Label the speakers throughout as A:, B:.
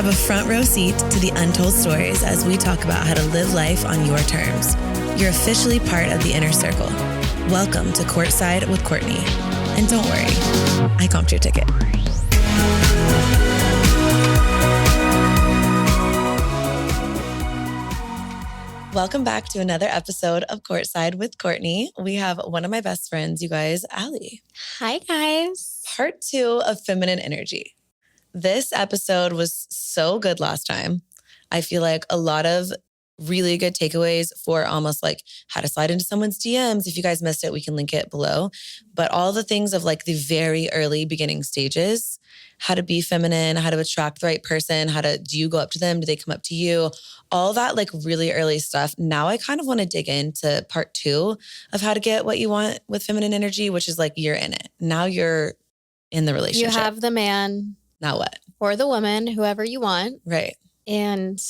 A: Grab a front row seat to the untold stories as we talk about how to live life on your terms. You're officially part of the inner circle. Welcome to Courtside with Courtney. And don't worry, I comped your ticket. Welcome back to another episode of Courtside with Courtney. We have one of my best friends, you guys, Allie.
B: Hi, guys.
A: Part 2 of feminine energy. This episode was so good last time. I feel like a lot of really good takeaways for almost like how to slide into someone's DMs. If you guys missed it, we can link it below. But all the things of like the very early beginning stages, how to be feminine, how to attract the right person, do you go up to them? Do they come up to you? All that like really early stuff. Now I kind of want to dig into part 2 of how to get what you want with feminine energy, which is like you're in it. Now you're in the relationship.
B: You have the man.
A: Now what?
B: Or the woman, whoever you want.
A: Right.
B: And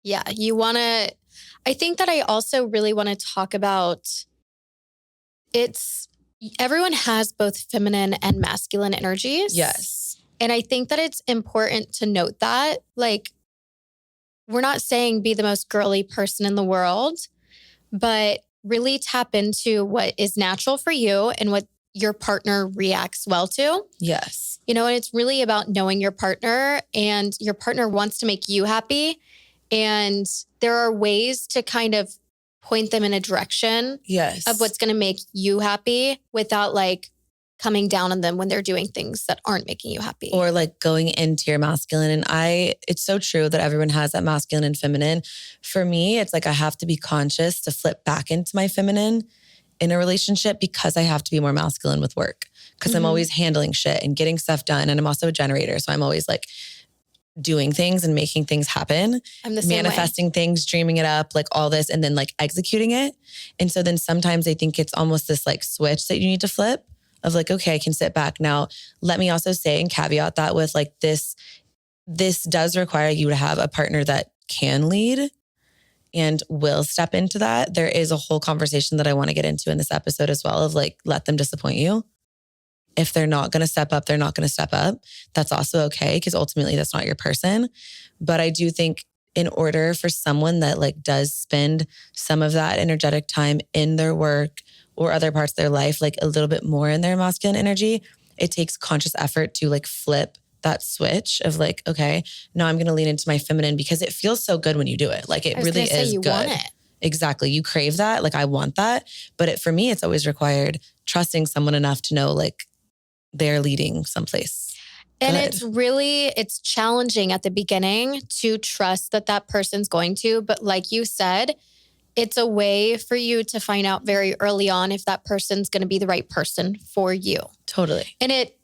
B: yeah, I think that I also really want to talk about everyone has both feminine and masculine energies.
A: Yes.
B: And I think that it's important to note that, like, we're not saying be the most girly person in the world, but really tap into what is natural for you and what your partner reacts well to.
A: Yes.
B: You know, and it's really about knowing your partner, and your partner wants to make you happy. And there are ways to kind of point them in a direction of what's going to make you happy without like coming down on them when they're doing things that aren't making you happy.
A: Or like going into your masculine. And it's so true that everyone has that masculine and feminine. For me, it's like I have to be conscious to flip back into my feminine in a relationship because I have to be more masculine with work. Because I'm always handling shit and getting stuff done. And I'm also a generator. So I'm always like doing things and making things happen.
B: I'm the same
A: manifesting
B: way.
A: Things, dreaming it up, like all this, and then like executing it. And so then sometimes I think it's almost this like switch that you need to flip of like, okay, I can sit back. Now, let me also say and caveat that with like this does require you to have a partner that can lead and will step into that. There is a whole conversation that I want to get into in this episode as well of like, let them disappoint you. If they're not going to step up, they're not going to step up. That's also okay because ultimately that's not your person. But I do think in order for someone that like does spend some of that energetic time in their work or other parts of their life, like a little bit more in their masculine energy, it takes conscious effort to like flip that switch of like, okay, now I'm going to lean into my feminine because it feels so good when you do it. Like it really is
B: you
A: good.
B: Want it.
A: Exactly. You crave that. Like I want that. But for me, it's always required trusting someone enough to know like they're leading someplace.
B: And
A: good.
B: it's challenging at the beginning to trust that person's going to. But like you said, it's a way for you to find out very early on if that person's going to be the right person for you.
A: Totally.
B: And it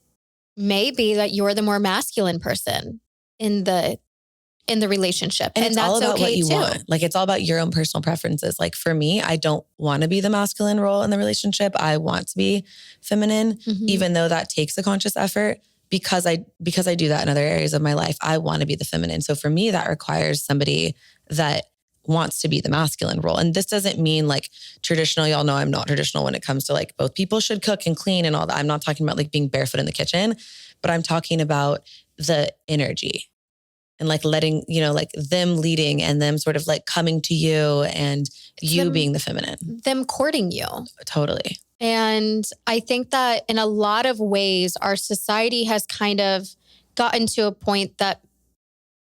B: may be that you're the more masculine person in the relationship. And
A: it's
B: that's
A: all about
B: okay
A: what you
B: too.
A: want. Like it's all about your own personal preferences. Like for me, I don't want to be the masculine role in the relationship. I want to be feminine, even though that takes a conscious effort because I do that in other areas of my life. I want to be the feminine. So for me, that requires somebody that wants to be the masculine role. And this doesn't mean like traditional. Y'all know I'm not traditional when it comes to like both people should cook and clean and all that. I'm not talking about like being barefoot in the kitchen, but I'm talking about the energy. And like letting, like them leading and them sort of like coming to you and you being the feminine.
B: Them courting you.
A: Totally.
B: And I think that in a lot of ways, our society has kind of gotten to a point that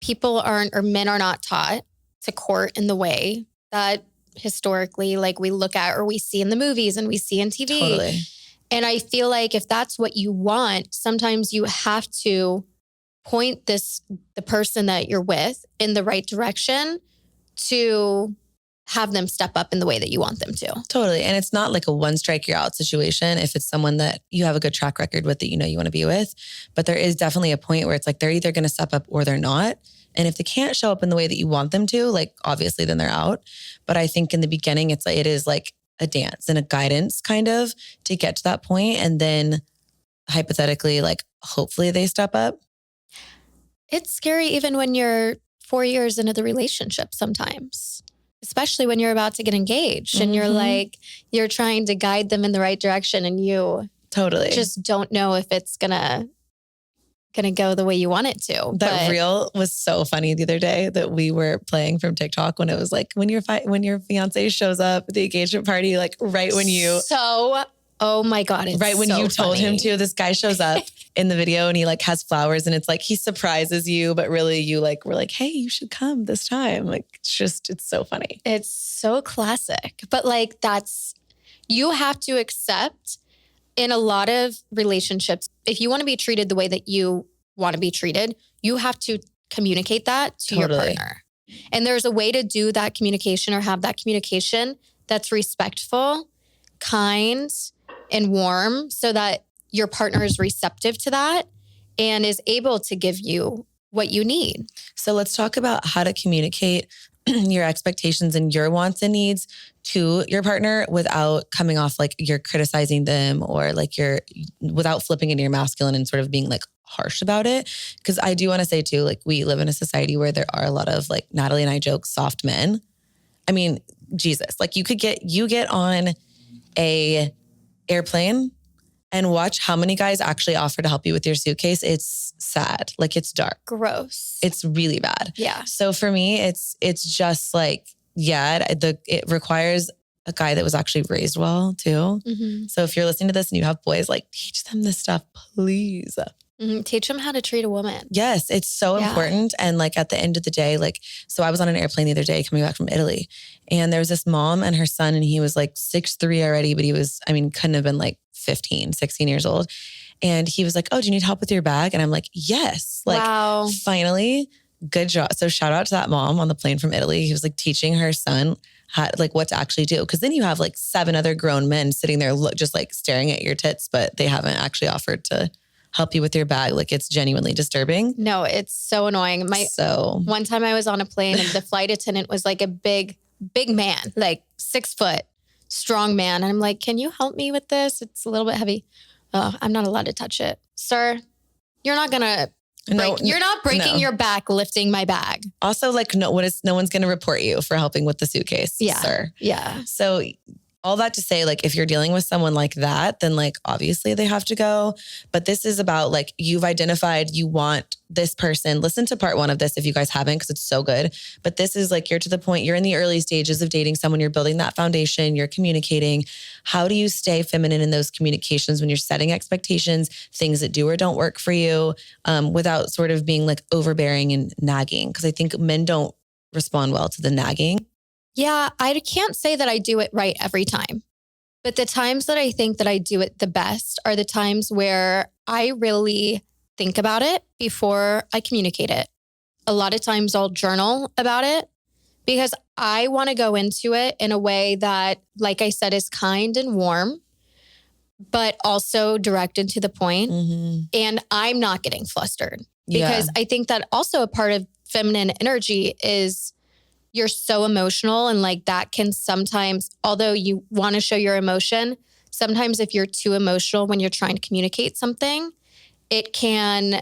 B: men are not taught to court in the way that historically, like we look at or we see in the movies and we see in TV.
A: Totally.
B: And I feel like if that's what you want, sometimes you have to point the person that you're with in the right direction to have them step up in the way that you want them to.
A: Totally. And it's not like a one strike you're out situation if it's someone that you have a good track record with that you want to be with. But there is definitely a point where it's like they're either going to step up or they're not. And if they can't show up in the way that you want them to, like obviously then they're out. But I think in the beginning it is like a dance and a guidance kind of to get to that point. And then hypothetically, like hopefully they step up.
B: It's scary even when you're 4 years into the relationship sometimes, especially when you're about to get engaged and you're trying to guide them in the right direction and you
A: totally
B: just don't know if it's going to going to go the way you want it to.
A: That reel was so funny the other day that we were playing from TikTok when it was like, when your fiance shows up at the engagement party, like right when you...
B: Oh my God. It's
A: right when
B: so
A: you told him to, this guy shows up in the video and he like has flowers and it's like, he surprises you, but really you like, were like, hey, you should come this time. Like, it's so funny.
B: It's so classic, but like you have to accept in a lot of relationships, if you want to be treated the way that you want to be treated, you have to communicate that to your partner. And there's a way to do that communication or have that communication that's respectful, kind, and warm so that your partner is receptive to that and is able to give you what you need.
A: So let's talk about how to communicate your expectations and your wants and needs to your partner without coming off like you're criticizing them or like without flipping into your masculine and sort of being like harsh about it. Because I do want to say too, like we live in a society where there are a lot of like Natalie and I joke soft men. I mean, Jesus, like you get on a airplane and watch how many guys actually offer to help you with your suitcase. It's sad. Like it's dark.
B: Gross.
A: It's really bad.
B: Yeah.
A: So for me, it's just like, yeah, it requires a guy that was actually raised well too. Mm-hmm. So if you're listening to this and you have boys, like teach them this stuff, please.
B: Mm-hmm. Teach them how to treat a woman.
A: Yes, it's so important. And like at the end of the day, like, so I was on an airplane the other day coming back from Italy and there was this mom and her son and he was like 6'3" already, but he was, couldn't have been like 15, 16 years old. And he was like, oh, do you need help with your bag? And I'm like, yes. Like, wow. Finally, good job. So shout out to that mom on the plane from Italy. He was like teaching her son how, like what to actually do. Cause then you have like 7 other grown men sitting there just like staring at your tits, but they haven't actually offered to help you with your bag. Like it's genuinely disturbing.
B: No, it's so annoying. One time I was on a plane and the flight attendant was like a big man, like 6 foot, strong man. And I'm like, can you help me with this? It's a little bit heavy. Oh, I'm not allowed to touch it. Sir, you're not going to you're not breaking your back lifting my bag.
A: Also, like no one's going to report you for helping with the suitcase, sir.
B: Yeah.
A: So all that to say, like, if you're dealing with someone like that, then like, obviously they have to go. But this is about like, you've identified you want this person. Listen to part 1 of this if you guys haven't, because it's so good. But this is like, you're to the point, you're in the early stages of dating someone, you're building that foundation, you're communicating. How do you stay feminine in those communications when you're setting expectations, things that do or don't work for you, without sort of being like overbearing and nagging? Because I think men don't respond well to the nagging.
B: Yeah, I can't say that I do it right every time. But the times that I think that I do it the best are the times where I really think about it before I communicate it. A lot of times I'll journal about it because I want to go into it in a way that, like I said, is kind and warm, but also direct and to the point. Mm-hmm. And I'm not getting flustered because I think that also a part of feminine energy is you're so emotional and like that can sometimes, although you want to show your emotion, sometimes if you're too emotional when you're trying to communicate something, it can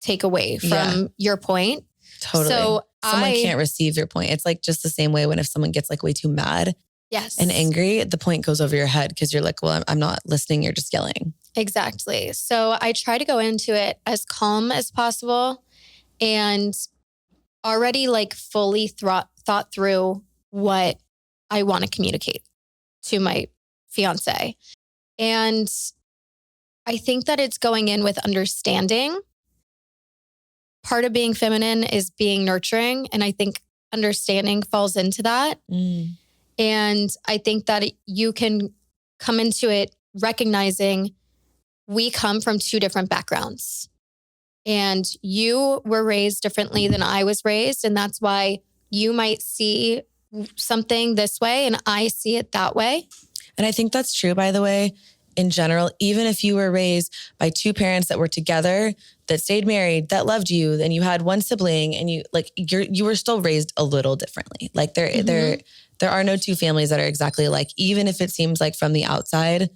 B: take away from your point.
A: Totally. So someone can't receive your point. It's like just the same way when if someone gets like way too mad and angry, the point goes over your head because you're like, well, I'm not listening. You're just yelling.
B: Exactly. So I try to go into it as calm as possible and already like fully thought through what I want to communicate to my fiance. And I think that it's going in with understanding. Part of being feminine is being nurturing. And I think understanding falls into that. Mm. And I think that you can come into it recognizing we come from 2 different backgrounds. And you were raised differently than I was raised. And that's why you might see something this way and I see it that way.
A: And I think that's true, by the way, in general, even if you were raised by 2 parents that were together, that stayed married, that loved you, then you had 1 sibling and you were still raised a little differently. Like there are no 2 families that are exactly alike, even if it seems like from the outside,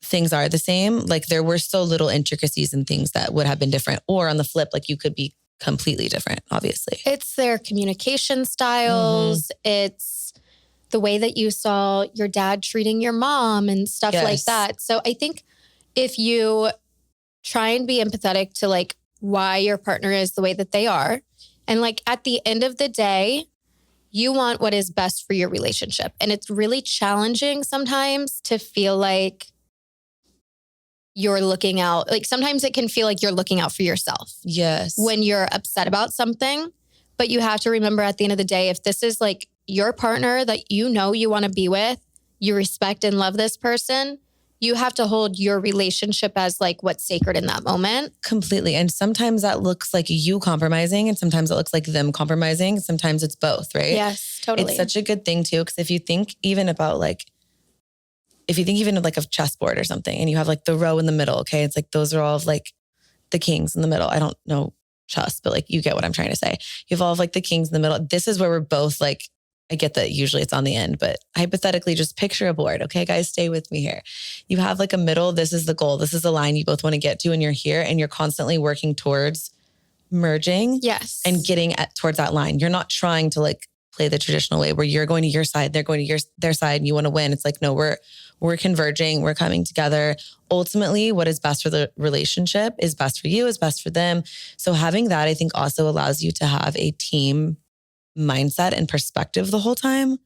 A: things are the same. Like there were still little intricacies and things that would have been different. Or on the flip, like you could be completely different, obviously.
B: It's their communication styles. Mm-hmm. It's the way that you saw your dad treating your mom and stuff like that. So I think if you try and be empathetic to like why your partner is the way that they are. And like at the end of the day, you want what is best for your relationship. And it's really challenging sometimes to feel like you're looking out. Like sometimes it can feel like you're looking out for yourself.
A: Yes.
B: When you're upset about something. But you have to remember at the end of the day, if this is like your partner that you know you want to be with, you respect and love this person, you have to hold your relationship as like what's sacred in that moment.
A: Completely. And sometimes that looks like you compromising and sometimes it looks like them compromising. Sometimes it's both, right?
B: Yes, totally.
A: It's such a good thing too. Because if you think even about like, if you think even of like a chessboard or something and you have like the row in the middle, okay? It's like those are all of like the kings in the middle. I don't know chess, but like you get what I'm trying to say. You have all of like the kings in the middle. This is where we're both like, I get that usually it's on the end, but hypothetically just picture a board. Okay, guys, stay with me here. You have like a middle. This is the goal. This is the line you both want to get to and you're here and you're constantly working towards merging.
B: Yes.
A: And getting towards that line. You're not trying to like play the traditional way where you're going to your side, they're going to their side and you want to win. It's like, no, we're converging, we're coming together. Ultimately, what is best for the relationship is best for you, is best for them. So having that, I think also allows you to have a team mindset and perspective the whole time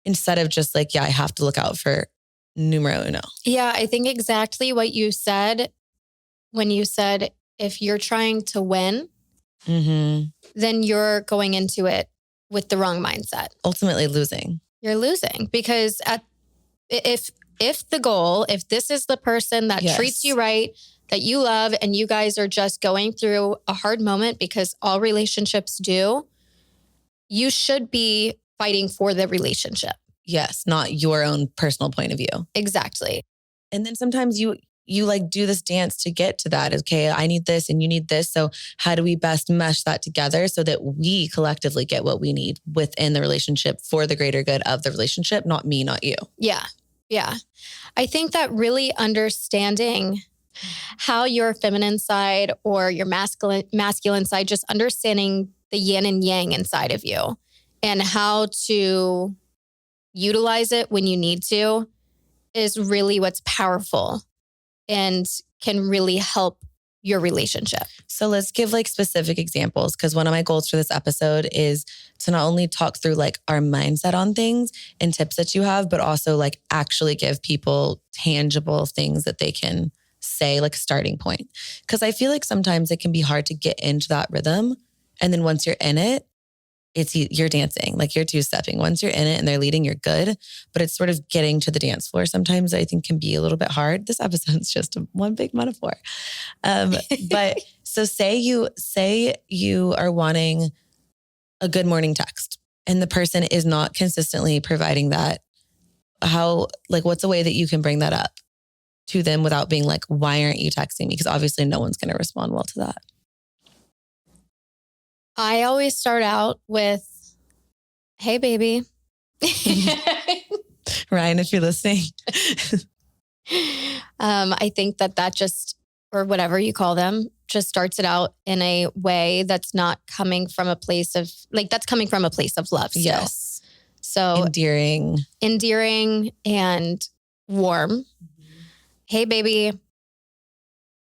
A: instead of just like, yeah, I have to look out for numero uno.
B: Yeah, I think exactly what you said when you said, if you're trying to win, then you're going into it with the wrong mindset.
A: Ultimately losing.
B: You're losing because if the goal, if this is the person that treats you right, that you love, and you guys are just going through a hard moment because all relationships do, you should be fighting for the relationship.
A: Yes, not your own personal point of view.
B: Exactly.
A: And then sometimes you like do this dance to get to that. Okay, I need this and you need this. So how do we best mesh that together so that we collectively get what we need within the relationship for the greater good of the relationship, not me, not you.
B: Yeah. Yeah. I think that really understanding how your feminine side or your masculine side, just understanding the yin and yang inside of you and how to utilize it when you need to is really what's powerful and can really help your relationship.
A: So let's give like specific examples, because one of my goals for this episode is to not only talk through like our mindset on things and tips that you have, but also like actually give people tangible things that they can say, like a starting point. Because I feel like sometimes it can be hard to get into that rhythm. And then once you're in it, you're dancing, like you're two-stepping. Once you're in it and they're leading, you're good. But it's sort of getting to the dance floor sometimes I think can be a little bit hard. This episode's just one big metaphor. But so say you are wanting a good morning text and the person is not consistently providing that. How, like, what's a way that you can bring that up to them without being like, why aren't you texting me? Because obviously no one's going to respond well to that.
B: I always start out with, hey, baby.
A: Ryan, if you're listening.
B: I think that just, or whatever you call them, just starts it out in a way that's not coming from a place of, like, that's coming from a place of love.
A: Yes.
B: So
A: endearing
B: and warm. Mm-hmm. Hey, baby,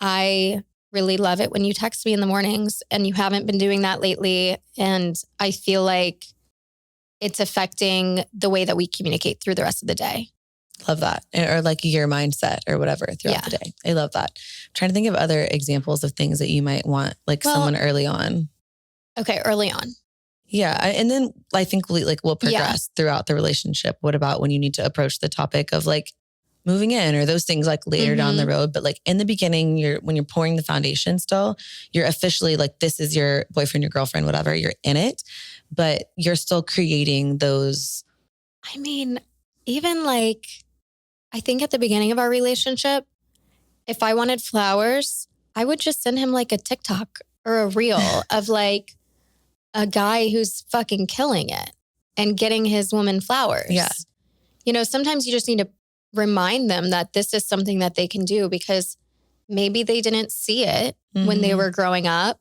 B: I really love it when you text me in the mornings and you haven't been doing that lately. And I feel like it's affecting the way that we communicate through the rest of the day.
A: Love that. Or like your mindset or whatever throughout the day. I love that. I'm trying to think of other examples of things that you might want, like someone early on.
B: Okay, early on.
A: Yeah. And then I think we'll progress throughout the relationship. What about when you need to approach the topic of like moving in or those things like later down the road? But like in the beginning, when you're pouring the foundation still, you're officially like, this is your boyfriend, your girlfriend, whatever, you're in it, but you're still creating those.
B: I mean, even like, I think at the beginning of our relationship, if I wanted flowers, I would just send him like a TikTok or a reel of like a guy who's fucking killing it and getting his woman flowers.
A: Yeah.
B: You know, sometimes you just need to remind them that this is something that they can do because maybe they didn't see it when they were growing up.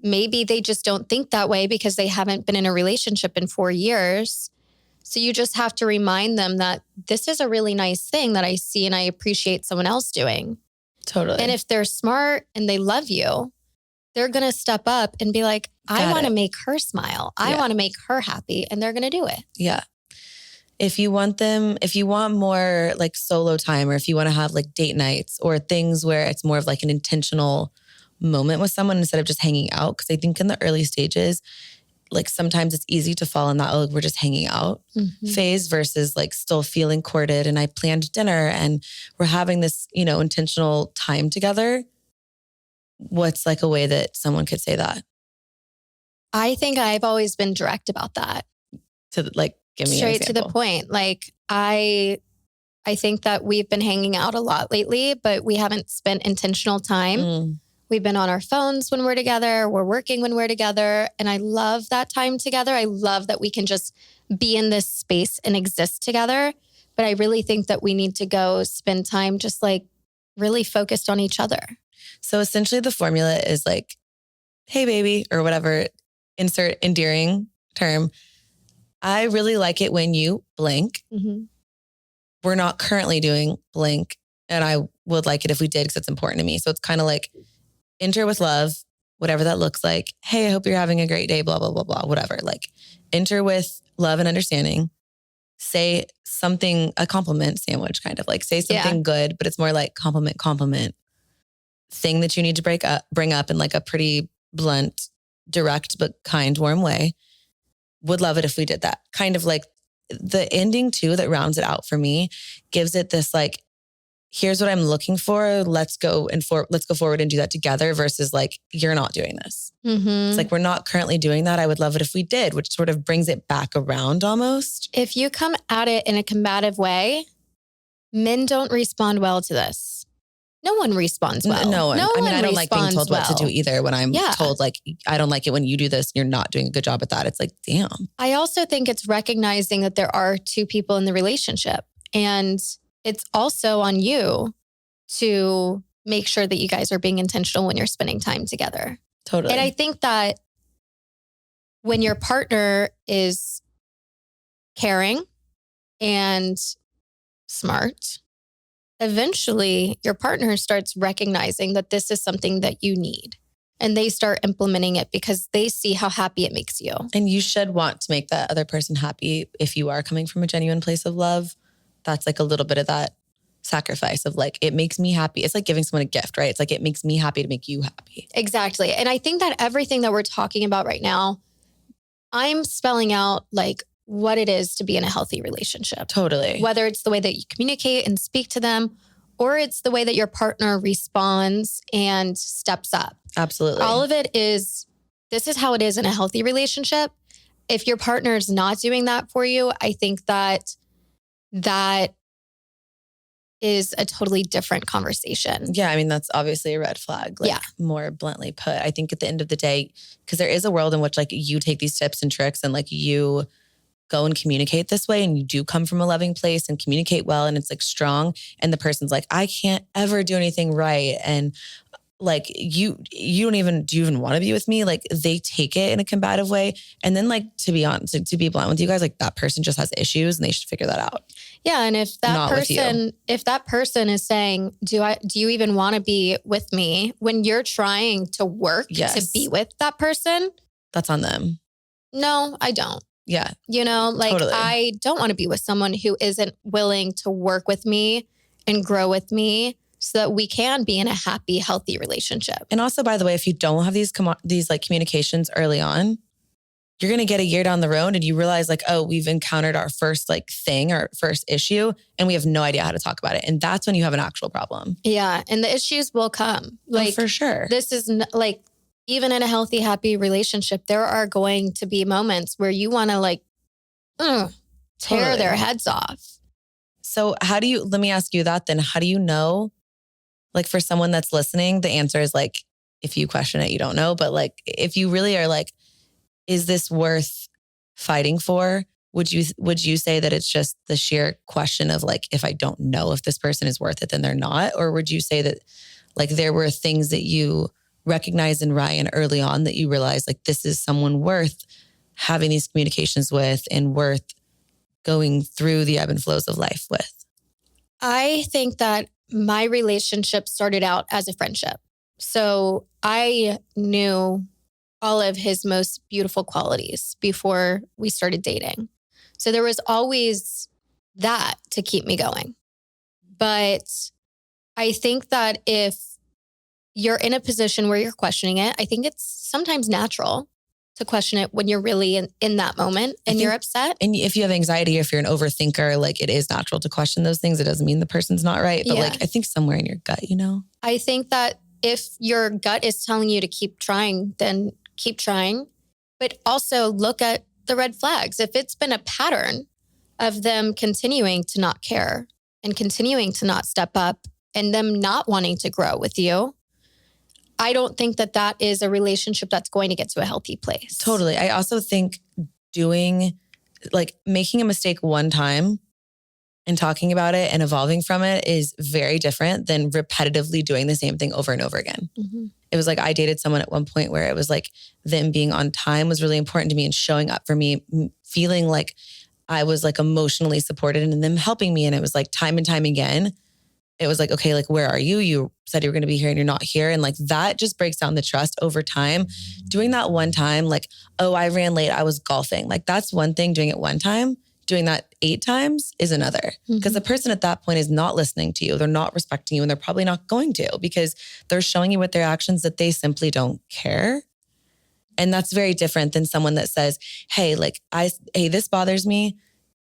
B: Maybe they just don't think that way because they haven't been in a relationship in 4 years. So you just have to remind them that this is a really nice thing that I see and I appreciate someone else doing.
A: Totally.
B: And if they're smart and they love you, they're going to step up and be like, I want to make her smile. I want to make her happy. And they're going to do it.
A: Yeah. If you want more like solo time, or if you want to have like date nights or things where it's more of like an intentional moment with someone instead of just hanging out. Cause I think in the early stages, like sometimes it's easy to fall in that, oh, we're just hanging out phase versus like still feeling courted. And I planned dinner and we're having this, intentional time together. What's like a way that someone could say that?
B: I think I've always been direct about that.
A: To like, give me
B: straight to the point. Like I think that we've been hanging out a lot lately, but we haven't spent intentional time. We've been on our phones when we're together. We're working when we're together. And I love that time together. I love that we can just be in this space and exist together. But I really think that we need to go spend time just like really focused on each other.
A: So essentially the formula is like, hey, baby, or whatever, insert endearing term. I really like it when you blank. We're not currently doing blank. And I would like it if we did because it's important to me. So it's kind of like enter with love, whatever that looks like. Hey, I hope you're having a great day, blah, blah, blah, blah, whatever. Like enter with love and understanding. Say something, a compliment sandwich kind of like say something good, but it's more like compliment thing that you need to bring up in like a pretty blunt, direct, but kind, warm way. Would love it if we did that. Kind of like the ending too, that rounds it out for me, gives it this like, here's what I'm looking for. Let's go forward and do that together versus like, you're not doing this. It's like, we're not currently doing that. I would love it if we did, which sort of brings it back around almost.
B: If you come at it in a combative way, men don't respond well to this. No one responds well.
A: No one. I don't like being told what to do either when I'm told like, I don't like it when you do this and you're not doing a good job at that. It's like, damn.
B: I also think it's recognizing that there are two people in the relationship. And it's also on you to make sure that you guys are being intentional when you're spending time together.
A: Totally.
B: And I think that when your partner is caring and smart, eventually your partner starts recognizing that this is something that you need. And they start implementing it because they see how happy it makes you.
A: And you should want to make that other person happy if you are coming from a genuine place of love. That's like a little bit of that sacrifice of like, it makes me happy. It's like giving someone a gift, right? It's like, it makes me happy to make you happy.
B: Exactly. And I think that everything that we're talking about right now, I'm spelling out like what it is to be in a healthy relationship.
A: Totally.
B: Whether it's the way that you communicate and speak to them, or it's the way that your partner responds and steps up.
A: Absolutely.
B: All of it is, this is how it is in a healthy relationship. If your partner is not doing that for you, I think that is a totally different conversation.
A: Yeah, I mean, that's obviously a red flag, like more bluntly put. I think at the end of the day, because there is a world in which like you take these tips and tricks and like you go and communicate this way and you do come from a loving place and communicate well and it's like strong and the person's like, I can't ever do anything right. And like you don't even, do you even want to be with me? Like they take it in a combative way. And then like, to be honest, to be blunt with you guys, like that person just has issues and they should figure that out.
B: Yeah. And if that person is saying, do you even want to be with me when you're trying to work to be with that person?
A: That's on them.
B: No, I don't.
A: Yeah.
B: You know, like totally. I don't want to be with someone who isn't willing to work with me and grow with me so that we can be in a happy, healthy relationship. And
A: also, by the way, if you don't have these like communications early on, you're going to get a year down the road and you realize like, oh, we've encountered our first like thing, our first issue, and we have no idea how to talk about it. And that's when you have an actual problem. Yeah. And the issues will come. Like for sure. This is like, even in a healthy, happy relationship, there are going to be moments where you want to like tear their heads off. So let me ask you that then, how do you know, like for someone that's listening, the answer is like, if you question it, you don't know. But like, if you really are like, is this worth fighting for? Would you say that it's just the sheer question of like, if I don't know if this person is worth it, then they're not? Or would you say that like there were things that you recognized in Ryan early on that you realized like this is someone worth having these communications with and worth going through the ebb and flows of life with? I think that my relationship started out as a friendship.
B: So I knew all of his most beautiful qualities before we started dating. So there was always that to keep me going. But I think that if you're in a position where you're questioning it, I think it's sometimes natural to question it when you're really in that moment and you're upset.
A: And if you have anxiety, if you're an overthinker, like it is natural to question those things. It doesn't mean the person's not right. But like, I think somewhere in your gut, you know?
B: I think that if your gut is telling you to keep trying, then keep trying. But also look at the red flags. If it's been a pattern of them continuing to not care and continuing to not step up and them not wanting to grow with you, I don't think that that is a relationship that's going to get to a healthy place.
A: Totally. I also think making a mistake one time and talking about it and evolving from it is very different than repetitively doing the same thing over and over again. Mm-hmm. It was like I dated someone at one point where it was like them being on time was really important to me and showing up for me, feeling like I was like emotionally supported and them helping me. And it was like time and time again. It was like, okay, like, where are you? You said you were going to be here and you're not here. And like, that just breaks down the trust over time. Doing that one time, like, oh, I ran late, I was golfing. Like, that's one thing. Doing it one time, doing that 8 times is another. Because the person at that point is not listening to you. They're not respecting you and they're probably not going to because they're showing you with their actions that they simply don't care. And that's very different than someone that says, hey, this bothers me.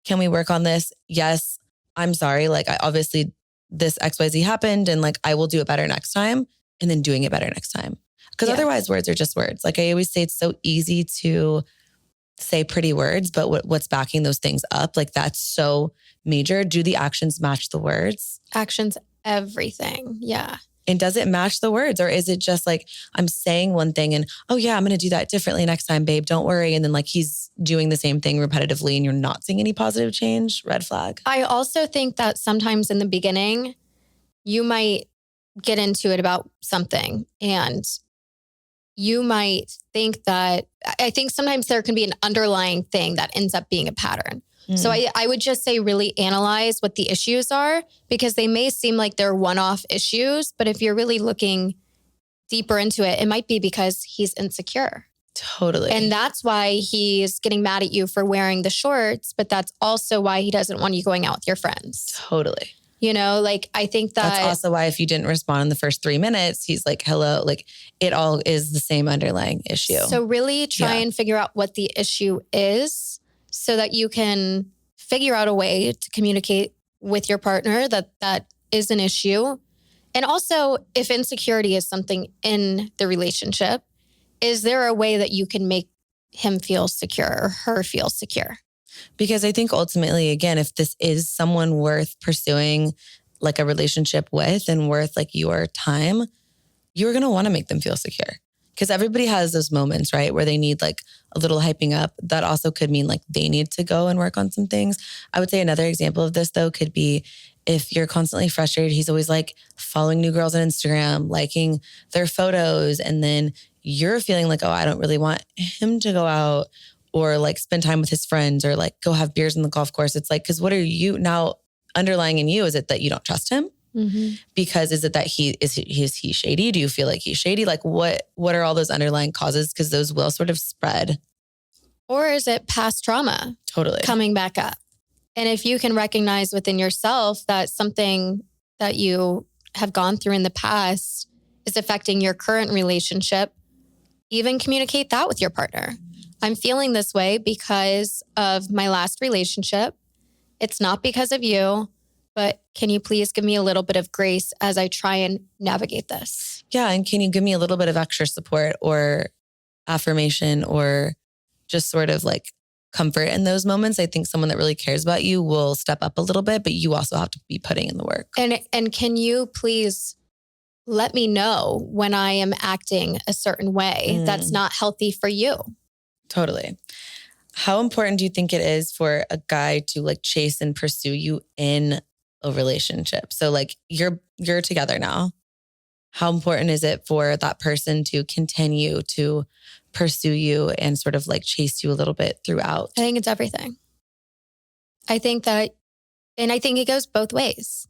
A: Can we work on this? Yes. I'm sorry. Like, I obviously this XYZ happened and like, I will do it better next time, and then doing it better next time. Because otherwise words are just words. Like I always say, it's so easy to say pretty words, but what's backing those things up? Like that's so major. Do the actions match the words?
B: Actions, everything. Yeah.
A: And does it match the words? Or is it just like, I'm saying one thing and, oh yeah, I'm going to do that differently next time, babe. Don't worry. And then like he's doing the same thing repetitively and you're not seeing any positive change. Red flag.
B: I also think that sometimes in the beginning, you might get into it about something and you might think that, I think sometimes there can be an underlying thing that ends up being a pattern. So I would just say really analyze what the issues are because they may seem like they're one-off issues, but if you're really looking deeper into it, it might be because he's insecure.
A: Totally.
B: And that's why he's getting mad at you for wearing the shorts, but that's also why he doesn't want you going out with your friends.
A: Totally.
B: You know, like I think
A: that's also why if you didn't respond in the first 3 minutes, he's like, hello, like it all is the same underlying issue.
B: So really try and figure out what the issue is so that you can figure out a way to communicate with your partner that is an issue. And also if insecurity is something in the relationship, is there a way that you can make him feel secure or her feel secure?
A: Because I think ultimately, again, if this is someone worth pursuing like a relationship with and worth like your time, you're going to want to make them feel secure. Because everybody has those moments, right? Where they need like a little hyping up. That also could mean like they need to go and work on some things. I would say another example of this though could be if you're constantly frustrated, he's always like following new girls on Instagram, liking their photos. And then you're feeling like, oh, I don't really want him to go out or like spend time with his friends or like go have beers on the golf course. It's like, because what are you now underlying in you? Is it that you don't trust him? Mm-hmm. Because is it that is he shady? Do you feel like he's shady? Like what are all those underlying causes? Because those will sort of spread.
B: Or is it past trauma?
A: Totally.
B: Coming back up. And if you can recognize within yourself that something that you have gone through in the past is affecting your current relationship, even communicate that with your partner. I'm feeling this way because of my last relationship. It's not because of you. But can you please give me a little bit of grace as I try and navigate this?
A: Yeah. And can you give me a little bit of extra support or affirmation or just sort of like comfort in those moments? I think someone that really cares about you will step up a little bit, but you also have to be putting in the work.
B: And can you please let me know when I am acting a certain way that's not healthy for you?
A: Totally. How important do you think it is for a guy to like chase and pursue you in a relationship? So like you're together now. How important is it for that person to continue to pursue you and sort of like chase you a little bit throughout?
B: I think it's everything. I think it goes both ways.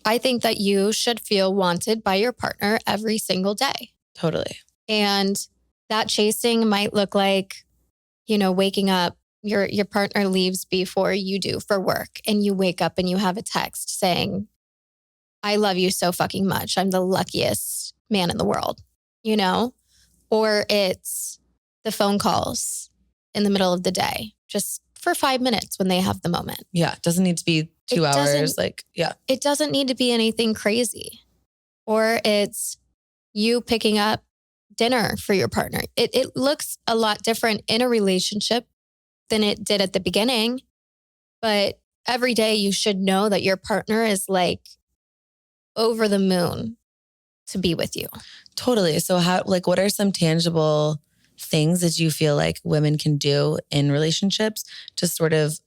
B: I think that you should feel wanted by your partner every single day.
A: Totally.
B: And that chasing might look like, waking up, your partner leaves before you do for work, and you wake up and you have a text saying, I love you so fucking much. I'm the luckiest man in the world, Or it's the phone calls in the middle of the day, just for 5 minutes when they have the moment.
A: Yeah. It doesn't need to be 2 hours.
B: It doesn't need to be anything crazy. Or it's you picking up dinner for your partner. It looks a lot different in a relationship than it did at the beginning. But every day you should know that your partner is like over the moon to be with you.
A: Totally. So what are some tangible things that you feel like women can do in relationships to sort of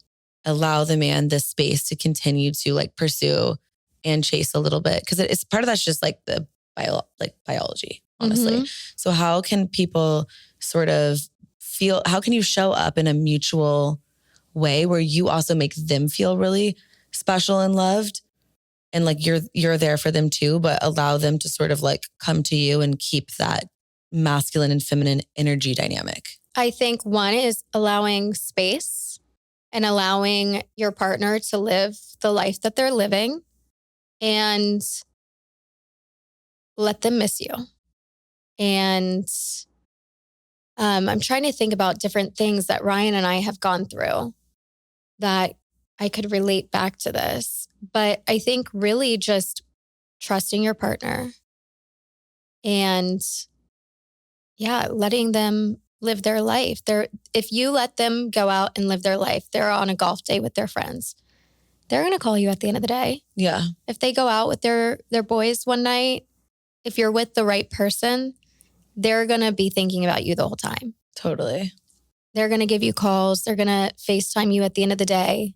A: allow the man this space to continue to like pursue and chase a little bit? Because it's part of that's just like the biology, honestly. Mm-hmm. So how can people sort of how can you show up in a mutual way where you also make them feel really special and loved? And like you're there for them too, but allow them to sort of like come to you and keep that masculine and feminine energy dynamic.
B: I think one is allowing space and allowing your partner to live the life that they're living and let them miss you. And I'm trying to think about different things that Ryan and I have gone through that I could relate back to this. But I think really just trusting your partner and letting them live their life. If you let them go out and live their life, they're on a golf day with their friends. They're going to call you at the end of the day.
A: Yeah.
B: If they go out with their boys one night, if you're with the right person, they're going to be thinking about you the whole time.
A: Totally.
B: They're going to give you calls. They're going to FaceTime you at the end of the day.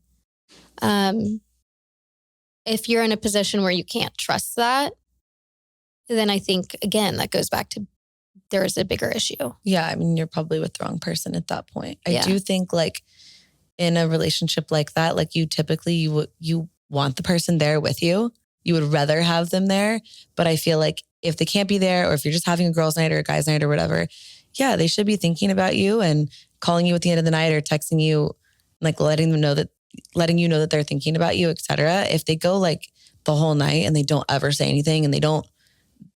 B: If you're in a position where you can't trust that, then I think, again, that goes back to there's a bigger issue.
A: Yeah. I mean, you're probably with the wrong person at that point. I do think like in a relationship like that, like you typically, you want the person there with you. You would rather have them there. But I feel like if they can't be there, or if you're just having a girls' night or a guys' night or whatever, they should be thinking about you and calling you at the end of the night or texting you, like letting you know that they're thinking about you, et cetera. If they go like the whole night and they don't ever say anything and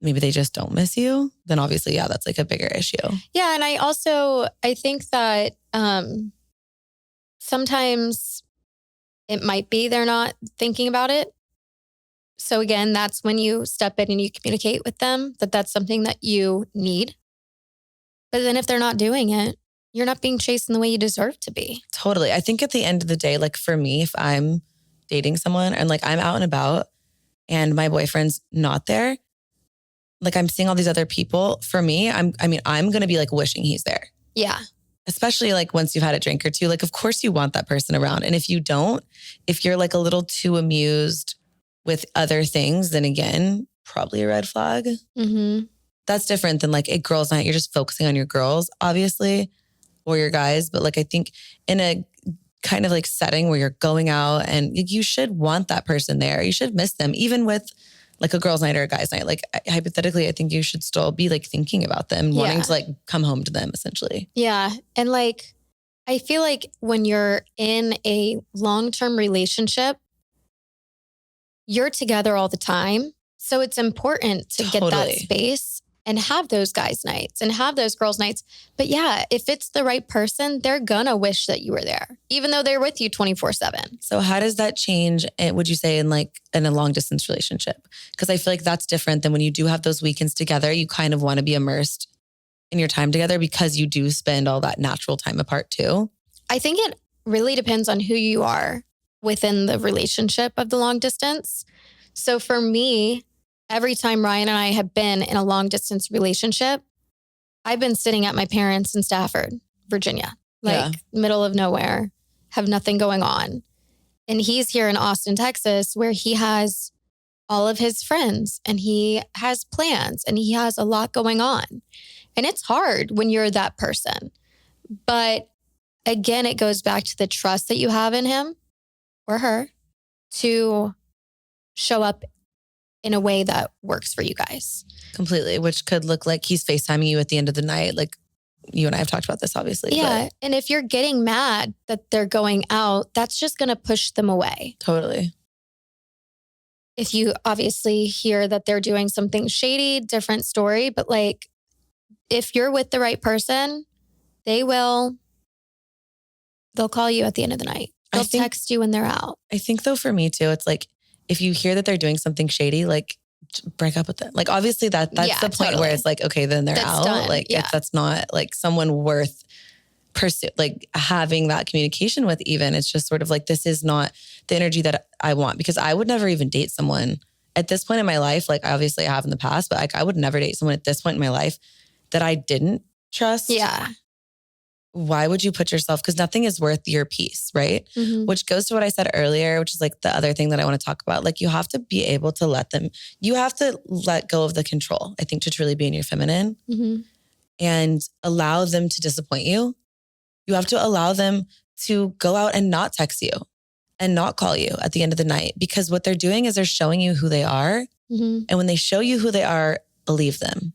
A: maybe they just don't miss you, then obviously, that's like a bigger issue.
B: Yeah. And I think that sometimes it might be they're not thinking about it. So again, that's when you step in and you communicate with them that that's something that you need. But then if they're not doing it, you're not being chased in the way you deserve to be.
A: Totally. I think at the end of the day, like for me, if I'm dating someone and like I'm out and about and my boyfriend's not there, like I'm seeing all these other people, for me, I'm going to be like wishing he's there.
B: Yeah.
A: Especially like once you've had a drink or two, like of course you want that person around. And if you don't, if you're like a little too amused with other things, then again, probably a red flag.
B: Mm-hmm.
A: That's different than like a girls' night. You're just focusing on your girls, obviously, or your guys. But like, I think in a kind of like setting where you're going out and you should want that person there. You should miss them, even with like a girls' night or a guys' night. Like hypothetically, I think you should still be like thinking about them, wanting to like come home to them essentially.
B: Yeah. And like, I feel like when you're in a long-term relationship, you're together all the time. So it's important to get that space and have those guys' nights and have those girls' nights. But if it's the right person, they're gonna wish that you were there, even though they're with you 24/7.
A: So how does that change, would you say, in a long distance relationship? Because I feel like that's different than when you do have those weekends together. You kind of want to be immersed in your time together because you do spend all that natural time apart too.
B: I think it really depends on who you are within the relationship of the long distance. So for me, every time Ryan and I have been in a long distance relationship, I've been sitting at my parents' in Stafford, Virginia, middle of nowhere, have nothing going on. And he's here in Austin, Texas, where he has all of his friends and he has plans and he has a lot going on. And it's hard when you're that person. But again, it goes back to the trust that you have in him or her to show up in a way that works for you guys.
A: Completely, which could look like he's FaceTiming you at the end of the night. Like you and I have talked about this, obviously.
B: Yeah.
A: But
B: and if you're getting mad that they're going out, that's just going to push them away.
A: Totally.
B: If you obviously hear that they're doing something shady, different story. But like, if you're with the right person, they'll call you at the end of the night. They'll text you when they're out.
A: I think though, for me too, it's like, if you hear that they're doing something shady, like break up with them. Like obviously that's the point totally. Where it's like, okay, then they're out. Done. Like that's not like someone worth like having that communication with even. It's just sort of like, this is not the energy that I want, because I would never even date someone at this point in my life. Like obviously I have in the past, but like I would never date someone at this point in my life that I didn't trust.
B: Yeah.
A: Why would you put yourself, because nothing is worth your peace, right? Mm-hmm. Which goes to what I said earlier, which is like the other thing that I want to talk about. Like you have to be able to you have to let go of the control, I think, to truly be in your feminine and allow them to disappoint you. You have to allow them to go out and not text you and not call you at the end of the night, because what they're doing is they're showing you who they are. Mm-hmm. And when they show you who they are, believe them.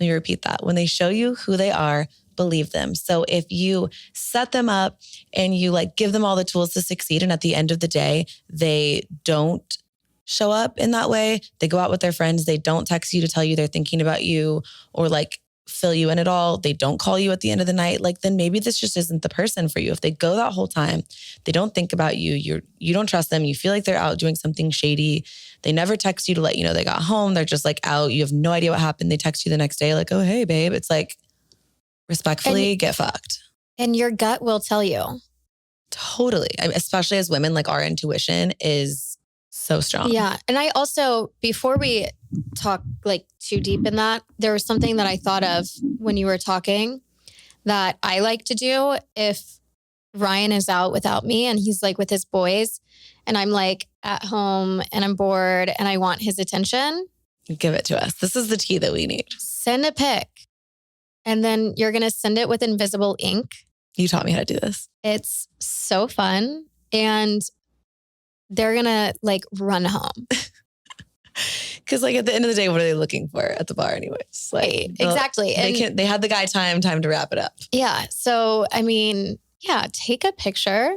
A: Let me repeat that. When they show you who they are, believe them. So if you set them up and you like give them all the tools to succeed, and at the end of the day, they don't show up in that way, they go out with their friends, they don't text you to tell you they're thinking about you or like fill you in at all, they don't call you at the end of the night, like then maybe this just isn't the person for you. If they go that whole time, they don't think about you, you don't trust them, you feel like they're out doing something shady, they never text you to let you know they got home, they're just like out, you have no idea what happened, they text you the next day like, oh, hey babe, it's like, respectfully, get fucked.
B: And your gut will tell you.
A: Totally. I mean, especially as women, like our intuition is so strong.
B: Yeah. And I also, before we talk like too deep in that, there was something that I thought of when you were talking that I like to do if Ryan is out without me and he's like with his boys and I'm like at home and I'm bored and I want his attention.
A: Give it to us. This is the tea that we need.
B: Send a pic. And then you're going to send it with invisible ink.
A: You taught me how to do this.
B: It's so fun. And they're going to like run home.
A: Because like at the end of the day, what are they looking for at the bar anyways? Like
B: exactly.
A: They had the guy time to wrap it up.
B: Yeah. So, I mean, yeah, take a picture,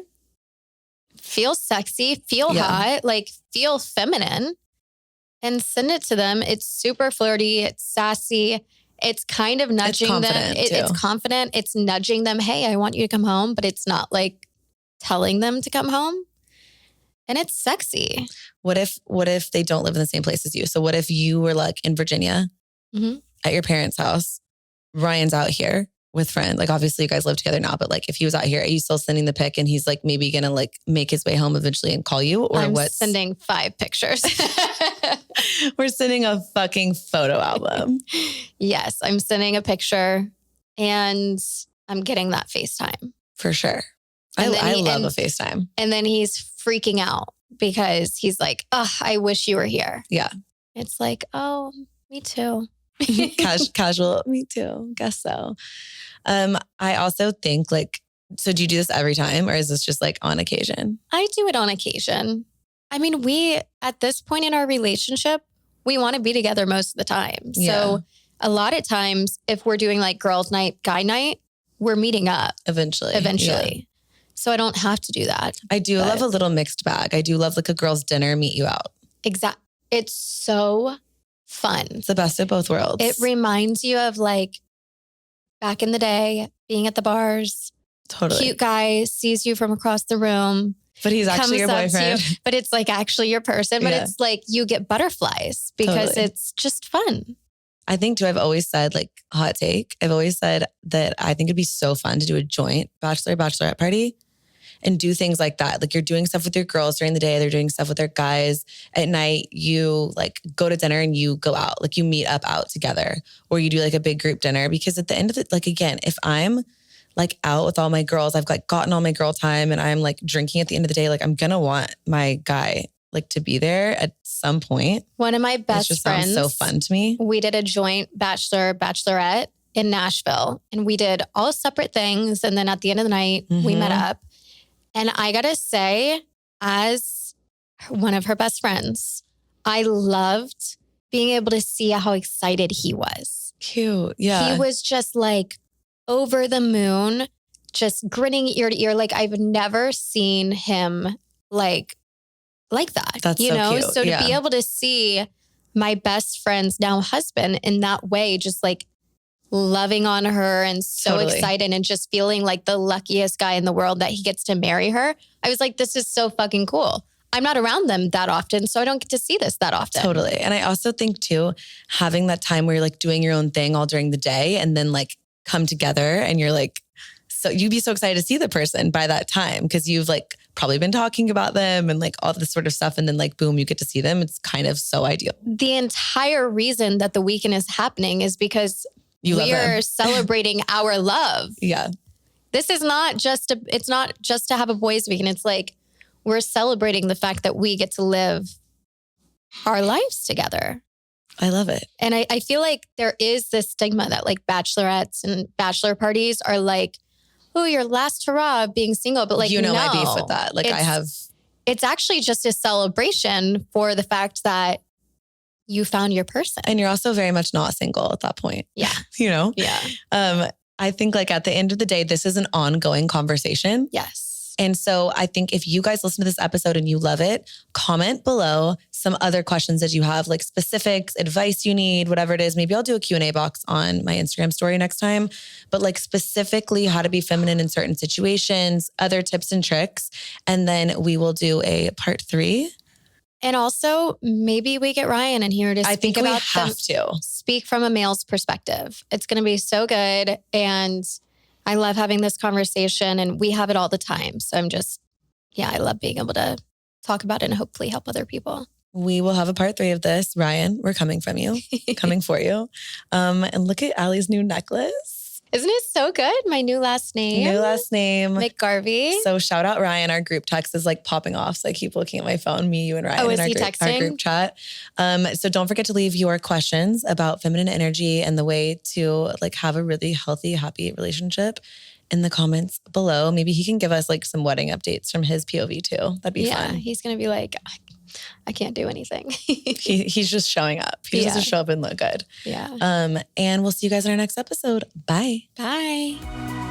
B: feel sexy, feel hot, like feel feminine and send it to them. It's super flirty. It's sassy. It's kind of nudging them. It's confident. It's nudging them. Hey, I want you to come home, but it's not like telling them to come home. And it's sexy.
A: What if they don't live in the same place as you? So what if you were like in Virginia at your parents' house, Ryan's out here with friends. Like obviously you guys live together now, but like if he was out here, are you still sending the pic and he's like maybe gonna like make his way home eventually and call you? Or
B: I'm sending 5 pictures.
A: We're sending a fucking photo album.
B: Yes, I'm sending a picture and I'm getting that FaceTime.
A: For sure. I love a FaceTime.
B: And then he's freaking out because he's like, oh, I wish you were here.
A: Yeah.
B: It's like, oh, me too.
A: Casual, me too. Guess so. I also think like, so do you do this every time or is this just like on occasion?
B: I do it on occasion. I mean, we, at this point in our relationship, we want to be together most of the time. Yeah. So a lot of times if we're doing like girls night, guy night, we're meeting up.
A: Eventually.
B: Yeah. So I don't have to do that.
A: I do love a little mixed bag. I do love like a girl's dinner, meet you out.
B: Exactly. It's so fun.
A: It's the best of both worlds.
B: It reminds you of like back in the day, being at the bars.
A: Totally.
B: Cute guy sees you from across the room.
A: But he's actually your boyfriend.
B: But it's like actually your person. But it's like you get butterflies because it's just fun.
A: I think too, I've always said like hot take. I've always said that I think it'd be so fun to do a joint bachelorette party and do things like that. Like you're doing stuff with your girls during the day. They're doing stuff with their guys. At night, you like go to dinner and you go out. Like you meet up out together or you do like a big group dinner. Because at the end of it, like again, if I'm like out with all my girls, I've like gotten all my girl time and I'm like drinking at the end of the day, like I'm going to want my guy like to be there at some point.
B: One of my best friends.
A: Sounds so fun to me.
B: We did a joint bachelorette in Nashville and we did all separate things. And then at the end of the night, we met up. And I got to say, as one of her best friends, I loved being able to see how excited he was.
A: Cute. Yeah.
B: He was just like over the moon, just grinning ear to ear. Like I've never seen him like that.
A: That's
B: you
A: so
B: know?
A: cute.
B: So to be able to see my best friend's now husband in that way, just like loving on her and so excited and just feeling like the luckiest guy in the world that he gets to marry her. I was like, this is so fucking cool. I'm not around them that often, so I don't get to see this that often.
A: Totally. And I also think too, having that time where you're like doing your own thing all during the day and then like come together and you're like, so you'd be so excited to see the person by that time because you've like probably been talking about them and like all this sort of stuff. And then like, boom, you get to see them. It's kind of so ideal.
B: The entire reason that the weekend is happening is because we are celebrating our love.
A: Yeah.
B: This is not just, it's not just to have a boys' weekend. It's like, we're celebrating the fact that we get to live our lives together.
A: I love it.
B: And I feel like there is this stigma that like bachelorettes and bachelor parties are like, oh, your last hurrah of being single. But like,
A: you know, my beef with that. Like
B: it's actually just a celebration for the fact that you found your person.
A: And you're also very much not single at that point.
B: Yeah.
A: You know?
B: Yeah.
A: I think like at the end of the day, this is an ongoing conversation.
B: Yes.
A: And so I think if you guys listen to this episode and you love it, comment below some other questions that you have, like specifics, advice you need, whatever it is. Maybe I'll do a Q&A box on my Instagram story next time, but like specifically how to be feminine in certain situations, other tips and tricks. And then we will do a part 3.
B: And also maybe we get Ryan in here to speak about speak from a male's perspective. It's going to be so good. And I love having this conversation and we have it all the time. So I love being able to talk about it and hopefully help other people.
A: We will have a part 3 of this. Ryan, we're coming from you, coming for you. And look at Allie's new necklace.
B: Isn't it so good? My new last name. McGarvey.
A: So shout out Ryan. Our group text is like popping off. So I keep looking at my phone, me, you, and Ryan in our group chat. So don't forget to leave your questions about feminine energy and the way to like have a really healthy, happy relationship in the comments below. Maybe he can give us like some wedding updates from his POV too. That'd be fun.
B: He's going to be like, I can't do anything.
A: He's just showing up. He just has to show up and look good.
B: Yeah.
A: And we'll see you guys in our next episode. Bye.
B: Bye.